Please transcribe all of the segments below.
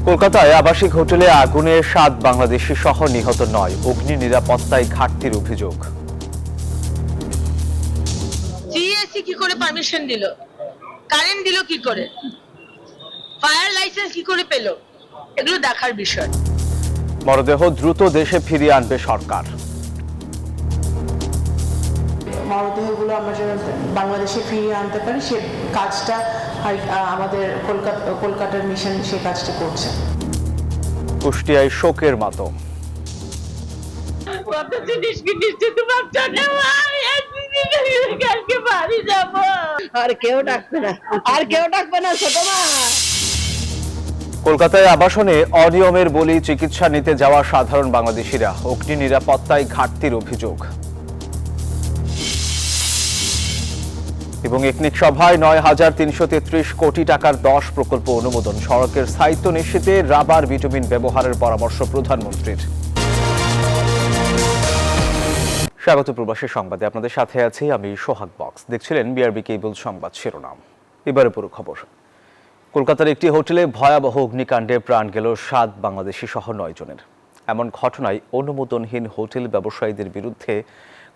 কলকাতায় আবাসিক হোটেলে আগুনে 7 বাংলাদেশি সহ নিহত 9, অগ্নি নিরাপত্তায় ঘাটতির অভিযোগ। জিএসসি কি করে পারমিশন দিল, কারেন্ট দিল কি করে, ফায়ার লাইসেন্স কি করে পেল, এগুলো দেখার বিষয়। মরদেহ দ্রুত দেশে ফিরিয়ে আনবে সরকার। মরদেহগুলো আমরা যেন বাংলাদেশে ফিরিয়ে আনতে পারি, সে কাজটা আমাদের কলকাতার মিশন সে কাজটা করছে। কুষ্টিয়ায় শোকের মাতম। আর কেউ ডাকবে না ছোট মা। কলকাতায় আবাসনে অনিয়মের বলি চিকিৎসা নিতে যাওয়া সাধারণ বাংলাদেশিরা, অগ্নি নিরাপত্তায় ঘাটতির অভিযোগ। এবং একনিক সভায় 9,333 কোটি টাকার 10 প্রকল্প অনুমোদন, সড়কের স্থায়িত্ব নিশ্চিতে রাবার ভিটামিন ব্যবহারের পরামর্শ প্রধানমন্ত্রীর। স্বাগত প্রবাসী সংবাদে, আপনাদের সাথে আছি আমি সোহাগ বক্স। দেখছিলেন বিআরবি কেবল সংবাদ শিরোনাম। এবারে পুরো খবর। কলকাতার একটি হোটেলে ভয়াবহ অগ্নিকাণ্ডে প্রাণ গেল 7 বাংলাদেশি সহ 9 জনের। এমন ঘটনায় অনুমোদনহীন হোটেল ব্যবসায়ীদের বিরুদ্ধে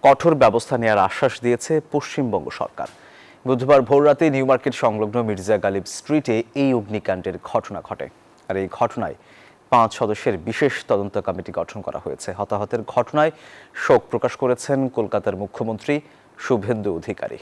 কঠোর ব্যবস্থা নেওয়ার আশ্বাস দিয়েছে পশ্চিমবঙ্গ সরকার। বুধবার ভোররাতে নিউ মার্কেট সংলগ্ন মির্জা গালিব স্ট্রিটে এই অগ্নিকাণ্ডের ঘটনা ঘটে। আর এই ঘটনায় 5 সদস্যের বিশেষ তদন্ত কমিটি গঠন করা হয়েছে। হতাহতের ঘটনায় শোক প্রকাশ করেছেন কলকাতার মুখ্যমন্ত্রী শুভেন্দু অধিকারী।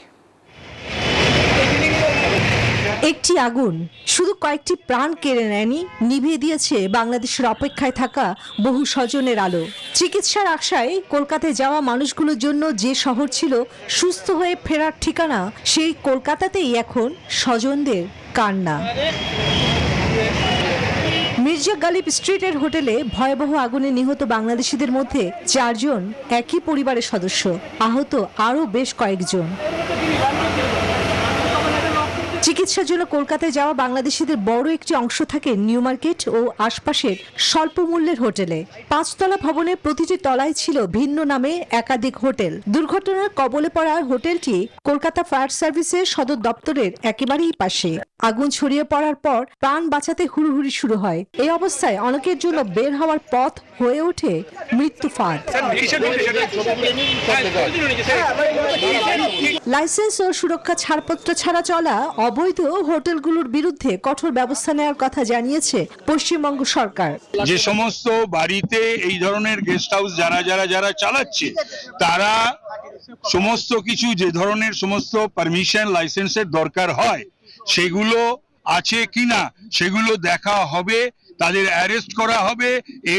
একটি আগুন শুধু কয়েকটি প্রাণ কেড়ে নেয়নি, নিভিয়ে দিয়েছে বাংলাদেশের অপেক্ষায় থাকা বহু স্বজনের আলো। চিকিৎসার আশায় কলকাতায় যাওয়া মানুষগুলোর জন্য যে শহর ছিল সুস্থ হয়ে ফেরার ঠিকানা, সেই কলকাতাতেই এখন স্বজনদের কান্না। মির্জা গালিব স্ট্রিটের হোটেলে ভয়াবহ আগুনে নিহত বাংলাদেশিদের মধ্যে 4 জন একই পরিবারের সদস্য, আহত আরও বেশ কয়েকজন। চিকিৎসার জন্য কলকাতায় যাওয়া বাংলাদেশিদের বড় একটি অংশ থাকে নিউ মার্কেট ও আশপাশের স্বল্প মূল্যের হোটেলে। 5 তলা ভবনের প্রতিটি তলায় ছিল ভিন্ন নামে একাধিক হোটেল। দুর্ঘটনার কবলে পড়া হোটেলটি কলকাতা ফায়ার সার্ভিসের সদর দপ্তরের একেবারেই পাশে। আগুন ছড়িয়ে পড়ার পর প্রাণ বাঁচাতে হুড়োহুড়ি শুরু হয়। এই অবস্থায় অনেকের জন্য বের হওয়ার পথ হয়ে ওঠে মৃত্যু ফাঁদ। লাইসেন্স ও সুরক্ষা ছাড়পত্র ছাড়া চলা অবৈধ হোটেলগুলোর বিরুদ্ধে কঠোর ব্যবস্থা নেওয়ার কথা জানিয়েছে পশ্চিমবঙ্গ সরকার। যে সমস্ত বাড়িতে এই ধরনের গেস্ট হাউস যারা চালাচ্ছে, তারা সমস্ত কিছু যে ধরনের সমস্ত পারমিশন লাইসেন্সের দরকার হয় সেগুলো আছে কিনা সেগুলো দেখা হবে, তাদের অ্যারেস্ট করা হবে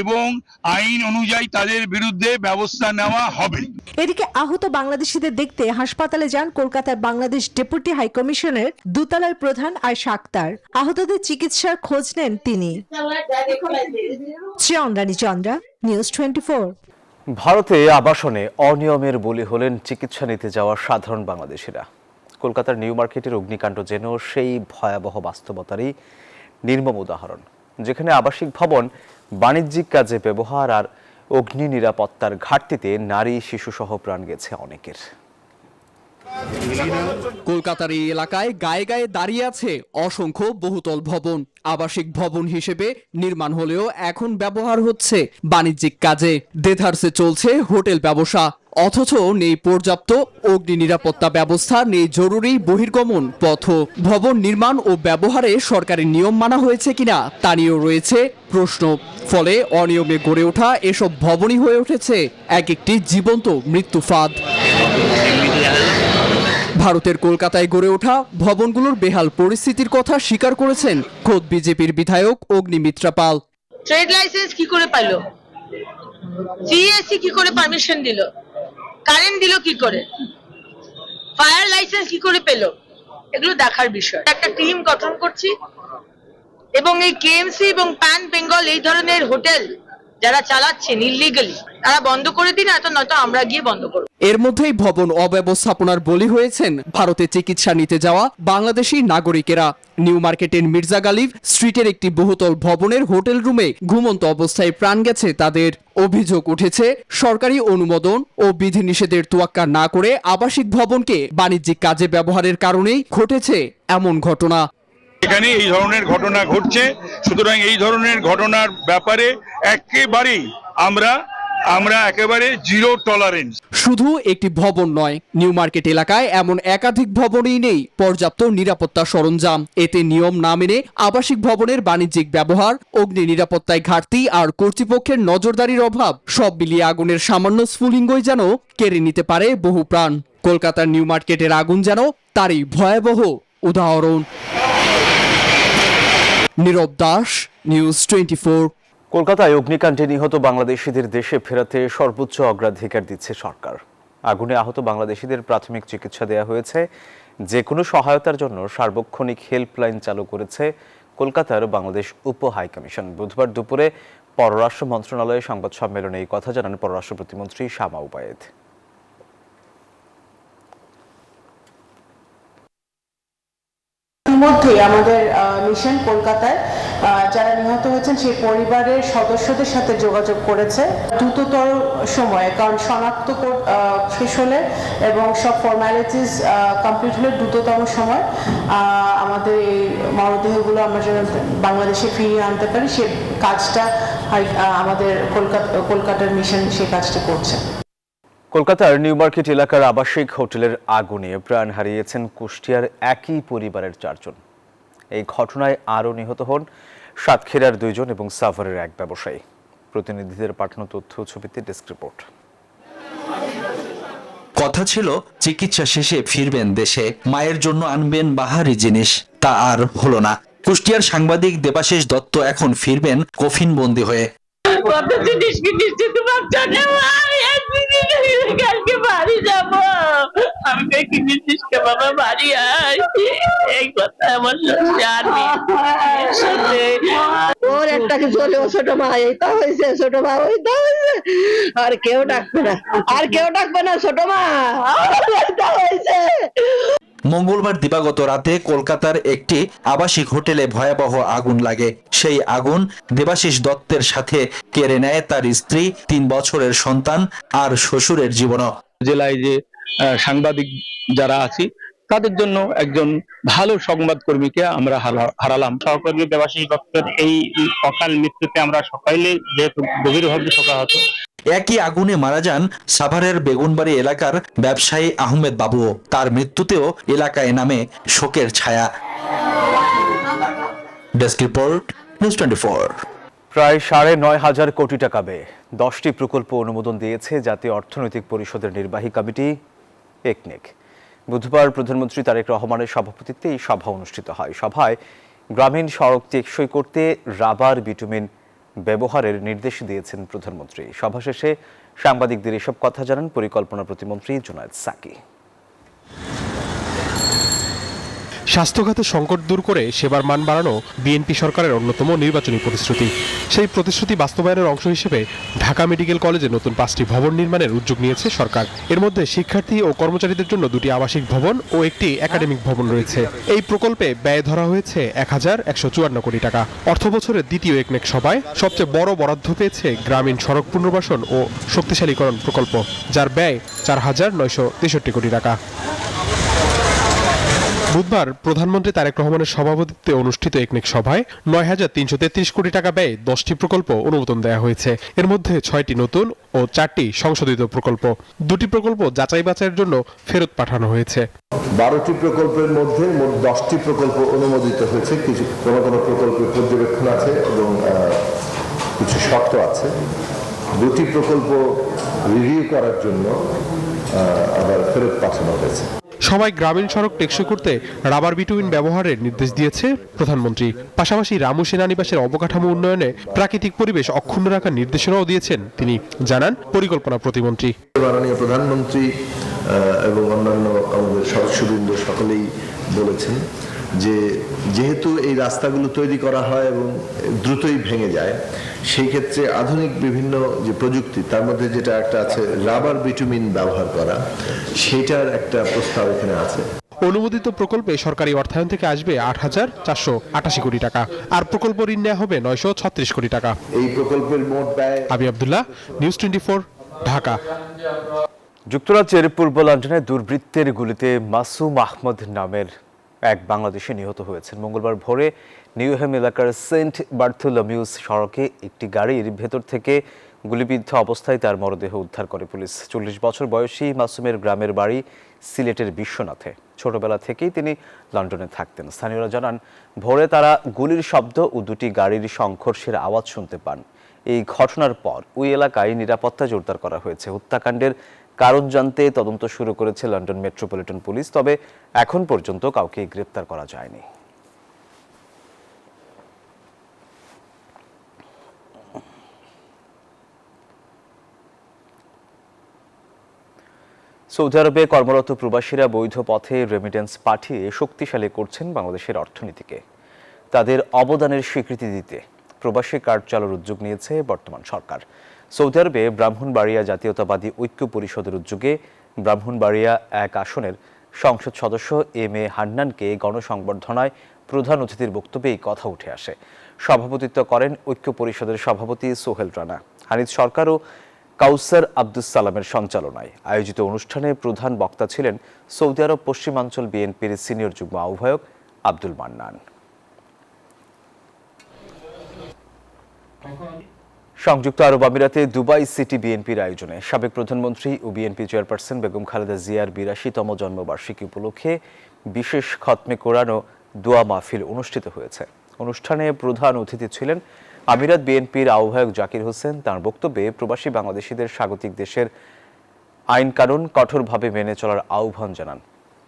এবং আইন অনুযায়ী তাদের বিরুদ্ধে ব্যবস্থা নেওয়া হবে। এদিকে আহত বাংলাদেশিদের দেখতে হাসপাতালে যান কলকাতার বাংলাদেশ ডেপুটি হাইকমিশনের দোতলার প্রধান আয়েশা আক্তার। আহতদের চিকিৎসার খোঁজ নেন তিনি। চন্দ্রা, নিউজ 24। ভারতে আবাসনে অনিয়মের বলি হলেন চিকিৎসা নিতে যাওয়া সাধারণ বাংলাদেশিরা। কলকাতার নিউ মার্কেটের অগ্নিকাণ্ড যেন সেই ভয়াবহ বাস্তবতারই নির্মম উদাহরণ, যেখানে আবাসিক ভবন বাণিজ্যিক কাজে ব্যবহার আর অগ্নি নিরাপত্তার ঘাটতিতে নারী শিশুসহ প্রাণ গেছে অনেকের। কলকাতার এই এলাকায় গায়ে গায়ে দাঁড়িয়ে আছে অসংখ্য বহুতল ভবন। আবাসিক ভবন হিসেবে নির্মাণ হলেও এখন ব্যবহার হচ্ছে বাণিজ্যিক কাজে। দেধারসে চলছে হোটেল ব্যবসা, অথচ নেই পর্যাপ্ত অগ্নি নিরাপত্তা ব্যবস্থা, নেই জরুরি বহির্গমন পথ। ভবন নির্মাণ ও ব্যবহারে সরকারের নিয়ম মানা হয়েছে কিনা তা নিয়েও রয়েছে প্রশ্ন। ফলে অনিয়মে গড়ে ওঠা এসব ভবনই হয়ে উঠেছে এক একটি জীবন্ত মৃত্যু ফাঁদ। ভারতের কলকাতায় গড়ে ওঠা ভবনগুলোর বেহাল পরিস্থিতির কথা স্বীকার করেছেন খোদ বিজেপির বিধায়ক অগ্নিমিত্রা পাল। ট্রেড লাইসেন্স কি করে পেল, জিএসসি কি করে পারমিশন দিল, কারেন্ট দিল কি করে, ফায়ার লাইসেন্স কি করে পেল, এগুলো দেখার বিষয়। একটা টিম গঠন করছি এবং এই কেএমসি এবং প্যান বেঙ্গল এই ধরনের হোটেল যারা চালাচ্ছেন ইলিগালি, তারা বন্ধ করে দিন, নয়তো আমরা গিয়ে বন্ধ করব। এর মধ্যেই ভবন অব্যবস্থাপনার বলি হয়েছেন ভারতে চিকিৎসা নিতে যাওয়া বাংলাদেশি নাগরিকেরা। নিউ মার্কেটের মির্জা গালিব স্ট্রিটের একটি বহুতল ভবনের হোটেল রুমে ঘুমন্ত অবস্থায় প্রাণ গেছে তাদের। অভিযোগ উঠেছে সরকারি অনুমোদন ও বিধিনিষেধের তোয়াক্কা না করে আবাসিক ভবনকে বাণিজ্যিক কাজে ব্যবহারের কারণেই ঘটেছে এমন ঘটনা। এখানে এই ধরনের ঘটনা ঘটছে, সুতরাং এই ধরনের ঘটনার ব্যাপারে একেবারেই আমরা একেবারে জিরো টলারেন্স। শুধু একটি ভবন নয়, নিউ মার্কেট এলাকায় এমন একাধিক ভবনেই নেই পর্যাপ্ত নিরাপত্তা সরঞ্জাম। এতে নিয়ম না মেনে আবাসিক ভবনের বাণিজ্যিক ব্যবহার, অগ্নি নিরাপত্তায় ঘাটতি আর কর্তৃপক্ষের নজরদারির অভাব সব মিলিয়ে আগুনের সামান্য স্ফুলিঙ্গই যেন কেড়ে নিতে পারে বহু প্রাণ। কলকাতার নিউ মার্কেটের আগুন যেন তারই ভয়াবহ উদাহরণ। নীরব দাস, নিউজ 24। কলকাতায় অগ্নিকাণ্ডে নিহত বাংলাদেশিদের দেশে ফেরাতে সর্বোচ্চ অগ্রাধিকার দিচ্ছে সরকার। আগুনে আহত বাংলাদেশিদের প্রাথমিক চিকিৎসা দেওয়া হয়েছে। যে কোনো সহায়তার জন্য সার্বক্ষণিক হেল্পলাইন চালু করেছে কলকাতার বাংলাদেশ উপ হাইকমিশন। বুধবার দুপুরে পররাষ্ট্র মন্ত্রণালয়ে সংবাদ সম্মেলনে এই কথা জানান পররাষ্ট্র প্রতিমন্ত্রী শামা ওবায়েদ। ইতিমধ্যে আমাদের মিশন কলকাতায় যারা নিহত হয়েছেন সেই পরিবারের সদস্যদের সাথে যোগাযোগ করেছে দ্রুততর সময়ে, কারণ শনাক্ত শেষ হলে এবং সব ফর্মালিটিস কমপ্লিট হলে দ্রুততম সময় আমাদের এই মরদেহগুলো আমরা যেন বাংলাদেশে ফিরিয়ে আনতে পারি, সে কাজটা আমাদের কলকাতার মিশন সেই কাজটা করছে। কলকাতার নিউ মার্কেট এলাকার আবাসিক হোটেলের আগুনে প্রাণ হারিয়েছেন কুষ্টিয়ার একই পরিবারের 4 জন। এই ঘটনায় আরও নিহত হন সাতক্ষীরার 2 জন এবং সাভারের এক ব্যবসায়ী। প্রতিনিধিদের পাঠানো তথ্য ছবিতে ডেস্ক রিপোর্ট। কথা ছিল চিকিৎসা শেষে ফিরবেন দেশে, মায়ের জন্য আনবেন বাহারি জিনিস, তা আর হলো না। কুষ্টিয়ার সাংবাদিক দেবাশিস দত্ত এখন ফিরবেন কফিন বন্দী হয়ে। কত জিনিস কিনেছি তোমার জন্য, কালকে বাড়ি যাব। আমি কিনেছিস কে বাবা, বাড়ি আয়, এই কথা আমার সাথে। ওর একটা কিছু হলে ও ছোট মা এইটা হয়েছে, ছোট মা ওইটা হয়েছে, আর কেউ ডাকবে না, আর কেউ ডাকবে না, ছোট মা এইটা হয়েছে। মঙ্গলবার দিবাগত রাতে কলকাতার একটি আবাসিক হোটেলে ভয়াবহ আগুন লাগে। সেই আগুন দেবাশিস দত্তের সাথে কেড়ে নেয় তার স্ত্রী, 3 বছরের সন্তান আর শ্বশুরের জীবনও। জেলায় যে সাংবাদিক যারা আছি তাদের জন্য একজন ভালো সংবাদকর্মীকে আমরা হারালাম। সহকর্মী দেবাশিস দত্তের এই অকাল মৃত্যুতে আমরা সকলে যেহেতু গভীরভাবে শোকাহত। একই আগুনে মারা যান সাভারের বেগুনবাড়ি এলাকার ব্যবসায়ী আহমেদ বাবুও। তার মৃত্যুতেও এলাকায় নামে শোকের ছায়া। Desk report, news 24। প্রায় 9,500 কোটি টাকা ব্যয়ে 10টি প্রকল্প অনুমোদন দিয়েছে জাতীয় অর্থনৈতিক পরিষদের নির্বাহী কমিটি একনেক। বুধবার প্রধানমন্ত্রী তারেক রহমানের সভাপতিত্বে এই সভা অনুষ্ঠিত হয়। সভায় গ্রামীণ সড়ক টেকসই করতে রাবার বিটুমিন ব্যবহারের নির্দেশ দিয়েছেন প্রধানমন্ত্রী। সভা শেষে সাংবাদিকদের এসব কথা জানান পরিকল্পনা প্রতিমন্ত্রী জুনায়েদ সাকি। স্বাস্থ্যখাতে সংকট দূর করে সেবার মান বাড়ানো বিএনপি সরকারের অন্যতম নির্বাচনী প্রতিশ্রুতি। সেই প্রতিশ্রুতি বাস্তবায়নের অংশ হিসেবে ঢাকা মেডিকেল কলেজে নতুন 5টি ভবন নির্মাণের উদ্যোগ নিয়েছে সরকার। এর মধ্যে শিক্ষার্থী ও কর্মচারীদের জন্য 2টি আবাসিক ভবন ও একটি একাডেমিক ভবন রয়েছে। এই প্রকল্পে ব্যয় ধরা হয়েছে 1,154 কোটি টাকা। অর্থবছরের দ্বিতীয় একনেক সভায় সবচেয়ে বড় বরাদ্দ পেয়েছে গ্রামীণ সড়ক পুনর্বাসন ও শক্তিশালীকরণ প্রকল্প, যার ব্যয় 4,963 কোটি টাকা। বুধবার প্রধানমন্ত্রী তারেক রহমানের সভাপতিত্বে অনুষ্ঠিত একনেক সভায় 9,333 কোটি টাকা ব্যয়ে 10টি প্রকল্প অনুমোদন দেওয়া হয়েছে। এর মধ্যে 6টি নতুন ও 4টি সংশোধিত প্রকল্প। 2টি প্রকল্প যাচাই বাছাইয়ের জন্য ফেরত পাঠানো হয়েছে। 12টি প্রকল্পের মধ্যে মোট 10টি প্রকল্প অনুমোদিত হয়েছে। কিছু কোনো প্রকল্পের পর্যবেক্ষণ আছে এবং কিছু শর্ত আছে। 2টি প্রকল্প রিভিউ করার জন্য আবার ফেরত পাঠানো হয়েছে। সবাই গ্রামীণ সড়ক টেকসই করতে রাবার বিটুমিন ব্যবহারের নির্দেশ দিয়েছে প্রধানমন্ত্রী। পাশাপাশি রামু সেনানিবাসের অবকাঠামো উন্নয়নে প্রাকৃতিক পরিবেশ অক্ষুণ্ণ রাখার নির্দেশনাও দিয়েছেন তিনি, জানান পরিকল্পনা প্রতিমন্ত্রী। মাননীয় প্রধানমন্ত্রী এবং অন্যান্য আমাদের সদস্যবৃন্দ সকলেই বলেছেন যে যেহেতু এই রাস্তাগুলো তৈরি করা হয় এবং দ্রুতই ভেঙে যায়, সেই ক্ষেত্রে আধুনিক বিভিন্ন যে প্রযুক্তি, তার মধ্যে যেটা একটা আছে রাবার বিটুমিন ব্যবহার করা, সেটার একটা প্রস্তাব এখানে আছে। অনুমোদিত প্রকল্পে সরকারি অর্থায়ন থেকে আসবে 8,488 কোটি টাকা, আর প্রকল্প ঋণ নেওয়া হবে 936 কোটি টাকা। এই প্রকল্পের মোট ব্যয়। আবি আব্দুল্লাহ, নিউজ 24, ঢাকা। যুক্তরাজ্যের পূর্ব লন্ডনে দুর্বৃত্তের গুলিতে মাসুম আহমদ নামের এক বাংলাদেশি নিহত হয়েছেন। মঙ্গলবার ভোরে নিউহেম এলাকার সেন্ট বার্থোলোমিউস সড়কে একটি গাড়ির ভেতর থেকে গুলিবিদ্ধ অবস্থায় তার মরদেহ উদ্ধার করে পুলিশ। 40 বছর বয়সী মাসুমের গ্রামের বাড়ি সিলেটের বিশ্বনাথে। ছোটবেলা থেকেই তিনি লন্ডনে থাকতেন। স্থানীয়রা জানান, ভোরে তারা গুলির শব্দ ও দুটি গাড়ির সংঘর্ষের আওয়াজ শুনতে পান। এই ঘটনার পর ওই এলাকায় নিরাপত্তা জোরদার করা হয়েছে। হত্যাকাণ্ডের কারণ জানতে তদন্ত শুরু করেছে লন্ডন মেট্রোপলিটন পুলিশ, তবে এখন পর্যন্ত কাউকে গ্রেপ্তার করা যায়নি। সৌদি আরবে কর্মরত প্রবাসীরা বৈধ পথে রেমিটেন্স পাঠিয়ে শক্তিশালী করছেন বাংলাদেশের অর্থনীতিকে। তাদের অবদানের স্বীকৃতি দিতে প্রবাসী কার্ড চালুর উদ্যোগ নিয়েছে বর্তমান সরকার। সৌদি আরবে ব্রাহ্মণবাড়িয়া জাতীয়তাবাদী ঐক্য পরিষদের উদ্যোগে ব্রাহ্মণবাড়িয়া 1 আসনের সংসদ সদস্য এম.এ. হান্নানকে গণসংবর্ধনায় প্রধান অতিথির বক্তব্যে এই কথা উঠে আসে। সভাপতিত্ব করেন ঐক্য পরিষদের সভাপতি সোহেল রানা। হানিফ সরকার ও কাউসার আব্দুস সালামের সঞ্চালনায় আয়োজিত অনুষ্ঠানে প্রধান বক্তা ছিলেন সৌদি আরব পশ্চিমাঞ্চল বিএনপির সিনিয়র যুগ্ম আহ্বায়ক আব্দুল মান্নান। সংযুক্ত আরব আমিরাতে দুবাই সিটি বিএনপির আয়োজনে সাবেক প্রধানমন্ত্রী ও বিএনপি চেয়ারপারসন বেগম খালেদা জিয়ার 82তম জন্মবার্ষিকী উপলক্ষে বিশেষ খতমে কোরআন ও দোয়া মাহফিল অনুষ্ঠিত হয়েছে। অনুষ্ঠানে প্রধান অতিথি ছিলেন আমিরাত বিএনপির আহ্বায়ক জাকির হোসেন। তাঁর বক্তব্যে প্রবাসী বাংলাদেশিদের স্বাগতিক দেশের আইন কানুন কঠোরভাবে মেনে চলার আহ্বান জানান।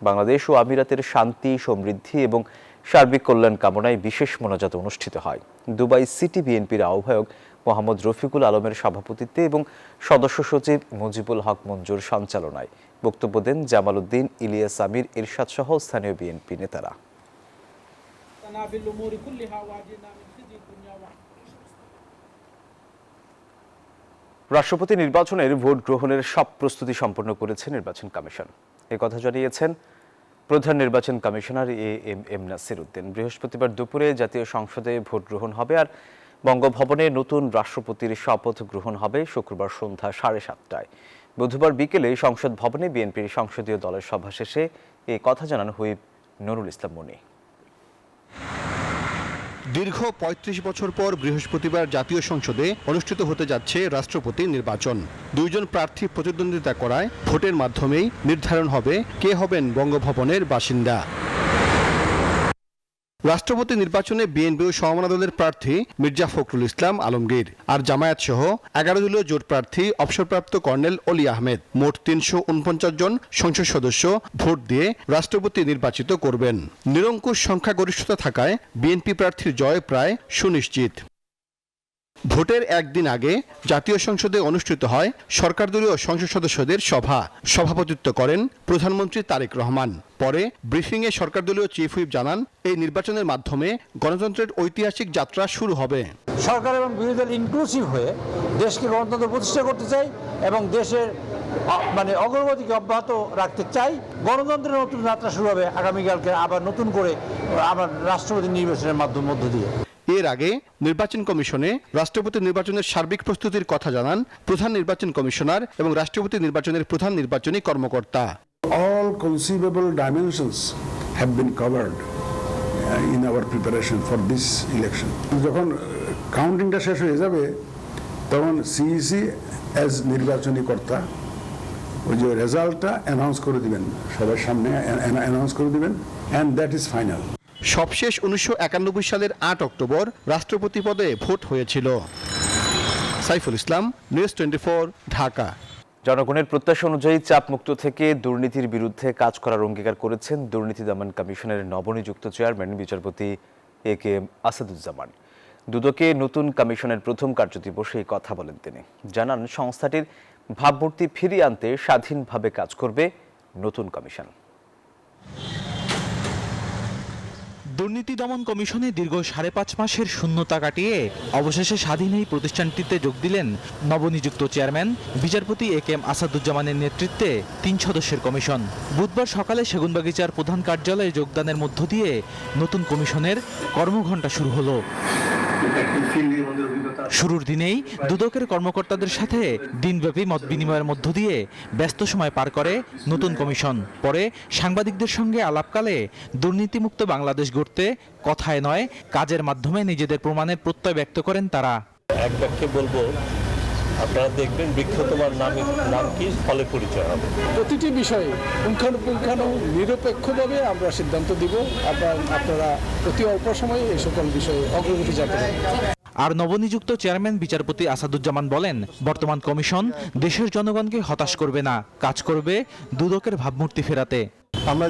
বাংলাদেশ ও আমিরাতের শান্তি, সমৃদ্ধি এবং সার্বিক কল্যাণ কামনায় বিশেষ মোনাজাত অনুষ্ঠিত হয়। দুবাই সিটি বিএনপির আহ্বায়ক মোহাম্মদ রফিকুল আলমের সভাপতিত্বে এবং সদস্য সচিব মুজিবুল হক মঞ্জুর সঞ্চালনায় বক্তব্য দেন জামাল উদ্দিন, ইলিয়াস আমির, ইরশাদ সহ স্থানীয় বিএনপি নেতারা। রাষ্ট্রপতি নির্বাচনের ভোট গ্রহণের সব প্রস্তুতি সম্পন্ন করেছে নির্বাচন কমিশন। একথা জানিয়েছেন প্রধান নির্বাচন কমিশনার এ.এম.এম নাসির উদ্দিন। বৃহস্পতিবার দুপুরে জাতীয় সংসদে ভোট গ্রহণ হবে আর বঙ্গভবনে নতুন রাষ্ট্রপতির শপথ গ্রহণ হবে শুক্রবার সন্ধ্যা 7:30টায়। বুধবার বিকেলে সংসদ ভবনে বিএনপির সংসদীয় দলের সভা শেষে এই কথা জানান হুইপ নুরুল ইসলাম মনি। দীর্ঘ ৩৫ বছর পর বৃহস্পতিবার জাতীয় সংসদে অনুষ্ঠিত হতে যাচ্ছে রাষ্ট্রপতি নির্বাচন। 2 জন প্রার্থী প্রতিদ্বন্দ্বিতা করায় ভোটের মাধ্যমেই নির্ধারণ হবে কে হবেন বঙ্গভবনের বাসিন্দা। রাষ্ট্রপতি নির্বাচনে বিএনপি ও সমমনা দলের প্রার্থী মির্জা ফখরুল ইসলাম আলমগীর আর জামায়াত সহ 11 দলীয় জোট প্রার্থী অবসরপ্রাপ্ত কর্নেল অলি আহমেদ মোট 349 জন সংসদ সদস্য ভোট দিয়ে রাষ্ট্রপতি নির্বাচিত করবেন। নিরঙ্কুশ সংখ্যাগরিষ্ঠতা থাকায় বিএনপি প্রার্থীর জয় প্রায় সুনিশ্চিত। ভোটের একদিন আগে জাতীয় সংসদে অনুষ্ঠিত হয় সরকারদলীয় সংসদ সদস্যদের সভা। সভাপতিত্ব করেন প্রধানমন্ত্রী তারেক রহমান। পরে ব্রিফিংয়ে সরকারদলীয় চিফ হুইপ জানান, এই নির্বাচনের মাধ্যমে গণতন্ত্রের ঐতিহাসিক যাত্রা শুরু হবে। সরকার এবং বিরোধী দল ইনক্লুসিভ হয়ে দেশকে গণতন্ত্র প্রতিষ্ঠা করতে চাই এবং দেশের অগ্রগতিকে অব্যাহত রাখতে চাই। গণতন্ত্রের নতুন যাত্রা শুরু হবে আগামীকালকে আবার নতুন করে আবার রাষ্ট্রপতি নির্বাচনের মধ্য দিয়ে। এর আগে নির্বাচন কমিশনে রাষ্ট্রপতি নির্বাচনের সার্বিক প্রস্তুতির কথা জানান প্রধান নির্বাচন কমিশনার এবং রাষ্ট্রপতি নির্বাচনের প্রধান নির্বাচনী কর্মকর্তা। All conceivable dimensions have been covered in our preparation for this election. যখন কাউন্টিংটা শেষ হয়ে যাবে তখন সিইসি অ্যাজ নির্বাচনী কর্তা ওই যে রেজাল্টটা অ্যানাউন্স করে দিবেন, সবার সামনে অ্যানাউন্স করে দিবেন, অ্যান্ড দ্যাট ইজ ফাইনাল। সবশেষ 1991 সালের 8 অক্টোবর রাষ্ট্রপতি পদে ভোট হয়েছিল। সাইফুল ইসলাম, নিউজ 24, ঢাকা। জনগণের প্রত্যাশা অনুযায়ী চাপমুক্ত থেকে দুর্নীতির বিরুদ্ধে কাজ করার অঙ্গীকার করেছেন দুর্নীতি দমন কমিশনের নবনিযুক্ত চেয়ারম্যান বিচারপতি এ.কে.এম. আসাদুজ্জামান। দুদকে নতুন কমিশনের প্রথম কার্যদিবসে এই কথা বলেন তিনি। জানান, সংস্থাটির ভাবমূর্তি ফিরিয়ে আনতে স্বাধীনভাবে কাজ করবে নতুন কমিশন। দুর্নীতি দমন কমিশনে দীর্ঘ 5.5 মাসের শূন্যতা কাটিয়ে অবশেষে স্বাধীন এই প্রতিষ্ঠানটিতে যোগ দিলেন নবনিযুক্ত চেয়ারম্যান বিচারপতি এ.কে.এম. আসাদুজ্জামানের নেতৃত্বে 3 সদস্যের কমিশন। বুধবার সকালে সেগুনবাগিচার প্রধান কার্যালয়ে যোগদানের মধ্য দিয়ে নতুন কমিশনের কর্মঘণ্টা শুরু হলো। শুরুর দিনেই দুদকের কর্মকর্তাদের সাথে দিনব্যাপী মত বিনিময়ের মধ্য দিয়ে ব্যস্ত সময় পার করে নতুন কমিশন। পরে সাংবাদিকদের সঙ্গে আলাপকালে দুর্নীতিমুক্ত বাংলাদেশ গড়তে কথায় নয় কাজের মাধ্যমে নিজেদের প্রমাণের প্রত্যয় ব্যক্ত করেন তারা। এক বাক্যে বলবো, আপনারা দেখবেন বৃক্ষ তোমার নাম কি, ফলে পরিচয় হবে। প্রতিটি বিষয়ে পুঙ্খানুপুঙ্খানু নিরপেক্ষভাবে আমরা সিদ্ধান্ত দিব। আপনারা প্রতি অল্প সময়ে এই সকল বিষয়ে অগ্রগতি জানতে পারবেন। আর নবনিযুক্ত চেয়ারম্যান বিচারপতি আসাদুজ্জামান বলেন, বর্তমান কমিশন দেশের জনগণকে হতাশ করবে না, কাজ করবে দুদকের ভাবমূর্তি ফেরাতে। আমরা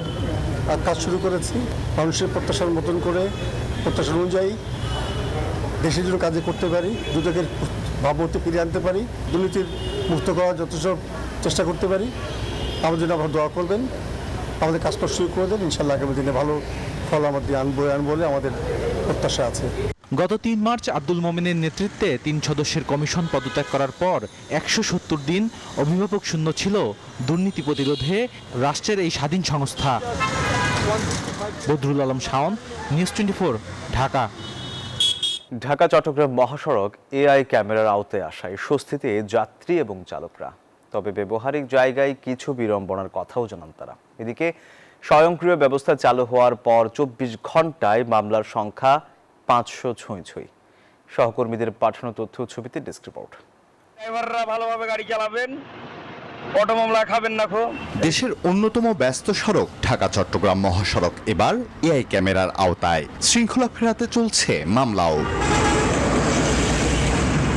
কাজ শুরু করেছি মানুষের প্রত্যাশার মতন করে, প্রত্যাশা অনুযায়ী দেশের জন্য কাজে করতে পারি, দুদকের ভাবমূর্তি ফিরিয়ে আনতে পারি, দুর্নীতির মুক্ত করার যথেষ্ট চেষ্টা করতে পারি। আমাদের জন্য আপনারা দোয়া করবেন, আমাদের কাজ শুরু করে দেন। ইনশাল্লাহ আগামী দিনে ভালো ফল আমাদের আনবো বলে আমাদের প্রত্যাশা আছে। গত 3 মার্চ আব্দুল মোমিনের নেতৃত্বে 3 সদস্যের কমিশন পদত্যাগ করার পর 170 দিন অভিভাবক শূন্য ছিল দুর্নীতি প্রতিরোধে রাষ্ট্রের এই স্বাধীন সংস্থা। বদরুল আলম শাওন, নিউজ 24, ঢাকা। ঢাকা চট্টগ্রাম মহাসড়ক এআই ক্যামেরার আওতায় আসায় স্বস্তিতে যাত্রী এবং চালকরা। তবে ব্যবহারিক জায়গায় কিছু বিড়ম্বনার কথাও জানান তারা। এদিকে স্বয়ংক্রিয় ব্যবস্থা চালু হওয়ার পর 24 ঘন্টায় মামলার সংখ্যা 500 ছুঁই। সহকর্মীদের পাঠানো তথ্য ছবিতে ডেস্ক রিপোর্ট। ড্রাইভাররা ভালোভাবে গাড়ি চালাবেন, অটো মামলা খাবেন না। দেশের অন্যতম ব্যস্ত সড়ক ঢাকা চট্টগ্রাম মহাসড়ক এবার এআই ক্যামেরার আওতায়। শৃঙ্খলা ফেরাতে চলছে মামলাও।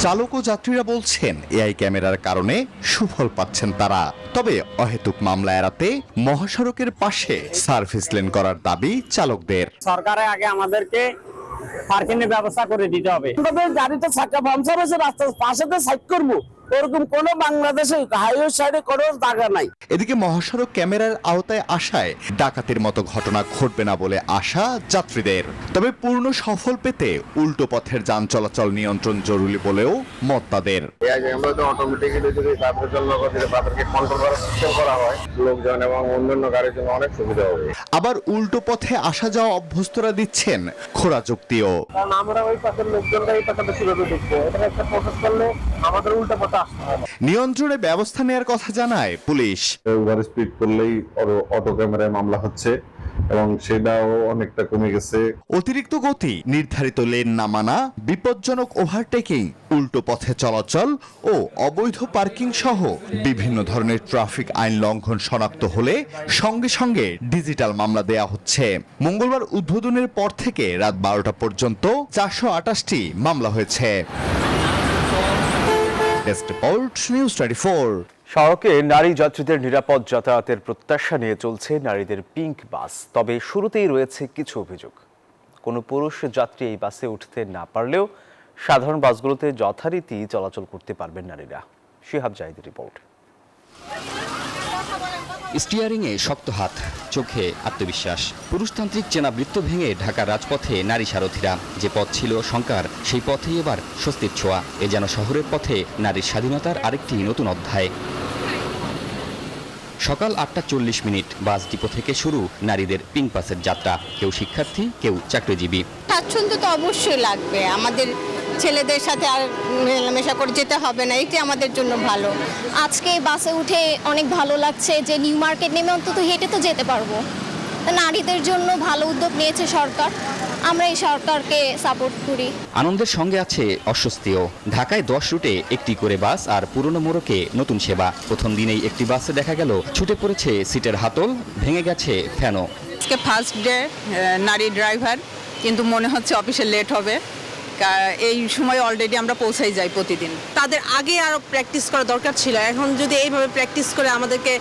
চালক ও যাত্রীরা বলছেন এআই ক্যামেরার কারণে সুফল পাচ্ছেন তারা। তবে অহেতুক মামলা এড়াতে মহাসড়কের পাশে সার্ভিস লেন করার দাবি চালকদের। সরকারের আগে আমাদেরকে পার্কিং এর ব্যবস্থা করে দিতে হবে। আমাদের গাড়িতে চাকা পাংচার হয়েছে, রাস্তার পাশে সাইড করবো, এরকম কোন বাংলাদেশে হাইওয়ে সাইডে কোনো জায়গা নাই। এদিকে মহাসড়ক ক্যামেরার আওতায় আসায় ডাকাতির মতো ঘটনা ঘটবে না বলে আশা যাত্রীদের। তবে পূর্ণ সফল পেতে উল্টো পথের যান চলাচল নিয়ন্ত্রণ জরুরি বলেও মত তাদের। অটোমেটিক্যালি যদি তাদেরকে কন্ট্রোল করার সিস্টেম করা হয়, লোকজন এবং অন্যান্য গাড়ির জন্য অনেক সুবিধা হবে। আবার উল্টো পথে আসা যাওয়া অভ্যস্তরা দিচ্ছেন খোঁড়া যুক্তিও। কারণ আমরা ওই পাশের লোকজনরা এই পাশে সুবিধা দেখবো, এটা একটা প্রসেস করলে আমাদের উল্টো পথে আসতে হবে। নিয়ন্ত্রণে ব্যবস্থা নেওয়ার কথা জানায় পুলিশ। ওভার স্পিড করলেই অটো ক্যামেরায় মামলা হচ্ছে এবং সেটাও অনেকটা কমে গেছে। অতিরিক্ত গতি, নির্ধারিত লেন না মানা, বিপজ্জনক ওভারটেকিং, উল্টো পথে চলাচল ও অবৈধ পার্কিং সহ বিভিন্ন ধরনের ট্রাফিক আইন লঙ্ঘন শনাক্ত হলে সঙ্গে সঙ্গে ডিজিটাল মামলা দেয়া হচ্ছে। মঙ্গলবার উদ্বোধনের পর থেকে রাত 12টা পর্যন্ত 428টি মামলা হয়েছে। নিউজ 24। সড়কে নারী যাত্রীদের নিরাপদ যাতায়াতের প্রত্যাশা নিয়ে চলছে নারীদের পিঙ্ক বাস। তবে শুরুতেই রয়েছে কিছু অভিযোগ। কোনো পুরুষ যাত্রী এই বাসে উঠতে না পারলেও সাধারণ বাসগুলোতে যথারীতি চলাচল করতে পারবেন নারীরা। শিহাব জাহিদের রিপোর্ট। স্টিয়ারিংয়ে শক্ত হাত, চোখে আত্মবিশ্বাস। পুরুষতান্ত্রিক চেনাবৃত্ত ভেঙে ঢাকার রাজপথে নারী সারথীরা। যে পথ ছিল শঙ্কার, সেই পথেই এবার স্বস্তির ছোঁয়া। এ যেন শহরের পথে নারীর স্বাধীনতার আরেকটি নতুন অধ্যায়। সকাল 8:40 বাস ডিপো থেকে শুরু নারীদের পিঙ্ক বাসের যাত্রা। কেউ শিক্ষার্থী, কেউ চাকরিজীবী। স্বাচ্ছন্দ্য তো অবশ্যই লাগবে, আমাদের ছেলেদের সাথে আর মেলামেশা করে যেতে হবে না, এটি আমাদের জন্য ভালো। আজকে বাসে উঠে অনেক ভালো লাগছে যে নিউ মার্কেট নেমে অন্তত হেঁটে তো যেতে পারবো। নারীদের জন্য ভালো উদ্যোগ নিয়েছে সরকার, আমরা এই সরকারকে সাপোর্ট করি। আনন্দের সঙ্গে আছে অস্বস্তিও। ঢাকায় 10 রুটে একটি করে বাস আর পুরনো মোড়কে নতুন সেবা। প্রথম দিনেই একটি বাসে দেখা গেল ছুটে পড়েছে সিটের হাতল, ভেঙে গেছে ফ্যানও। আজকে ফার্স্ট ডে, নারী ড্রাইভার, কিন্তু মনে হচ্ছে অফিসে লেট হবে। এই সময় অলরেডি আমরা পৌঁছাই যাই প্রতিদিন। তাদের আগে আরো প্র্যাকটিস করা দরকার ছিল। এখন যদি এইভাবে প্র্যাকটিস করে আমাদেরকে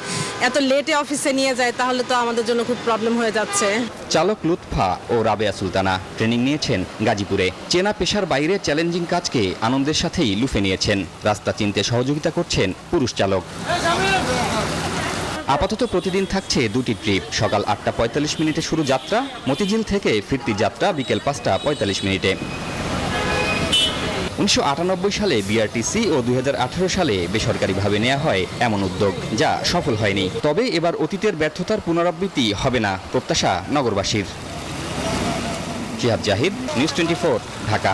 এত লেটে অফিসে নিয়ে যায় তাহলে তো আমাদের জন্য খুব প্রবলেম হয়ে যাচ্ছে। চালক লুৎফা ও রাবেয়া সুলতানা ট্রেনিং নিয়েছেন গাজীপুরে। চেনা পেশার বাইরে চ্যালেঞ্জিং কাজকে আনন্দের সাথেই লুফে নিয়েছেন। রাস্তা চিনতে সহযোগিতা করছেন পুরুষ চালক। আপাতত প্রতিদিন থাকছে 2টি ট্রিপ। সকাল 8:45 শুরু যাত্রা, মতিঝিল থেকে ফিরতি যাত্রা বিকেল 5:45। 1998 সালে বিআরটিসি ও 2018 সালে বেসরকারিভাবে নেওয়া হয় এমন উদ্যোগ, যা সফল হয়নি। তবে এবার অতীতের ব্যর্থতার পুনরাবৃত্তি হবে না, প্রত্যাশা নগরবাসীর। শিহাব জাহিদ, নিউজ 24, ঢাকা।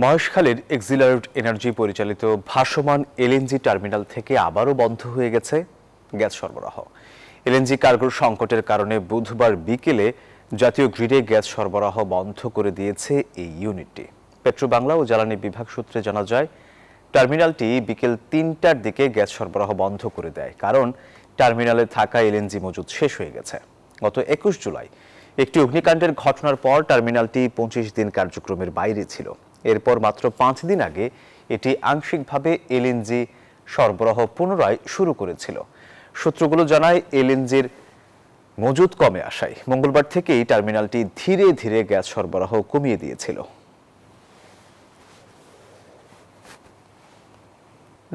মহেশখালীর এক্সিলারেট এনার্জি পরিচালিত ভাসমান এলএনজি টার্মিনাল থেকে আবারও বন্ধ হয়ে গেছে গ্যাস সরবরাহ। এলএনজি কার্গোর সংকটের কারণে বুধবার বিকেলে জাতীয় গ্রিডে গ্যাস সরবরাহ বন্ধ করে দিয়েছে এই ইউনিটটি। পেট্রোবাংলা ও জ্বালানি বিভাগ সূত্রে জানা যায়, টার্মিনালটি বিকেল ৩টার দিকে গ্যাস সরবরাহ বন্ধ করে দেয়, কারণ টার্মিনালে থাকা এলএনজি মজুদ শেষ হয়ে গেছে। গত ২১ জুলাই একটি অগ্নিকাণ্ডের ঘটনার পর টার্মিনালটি ২৫ দিন কার্যক্রমের বাইরে ছিল। এরপর মাত্র ৫ দিন আগে এটি আংশিকভাবে এলএনজি সরবরাহ পুনরায় শুরু করেছিল। সূত্রগুলো জানায়, এলএনজির মজুদ কমে আসায় মঙ্গলবার থেকেই টার্মিনালটি ধীরে ধীরে গ্যাস সরবরাহ কমিয়ে দিয়েছিল।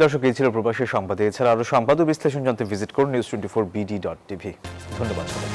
দর্শক, এই ছিল প্রবাসী সংবাদ। এছাড়া আরো সংবাদ ও বিশ্লেষণ জানতে ভিজিট করুন news24bd.tv। ধন্যবাদ সবাই।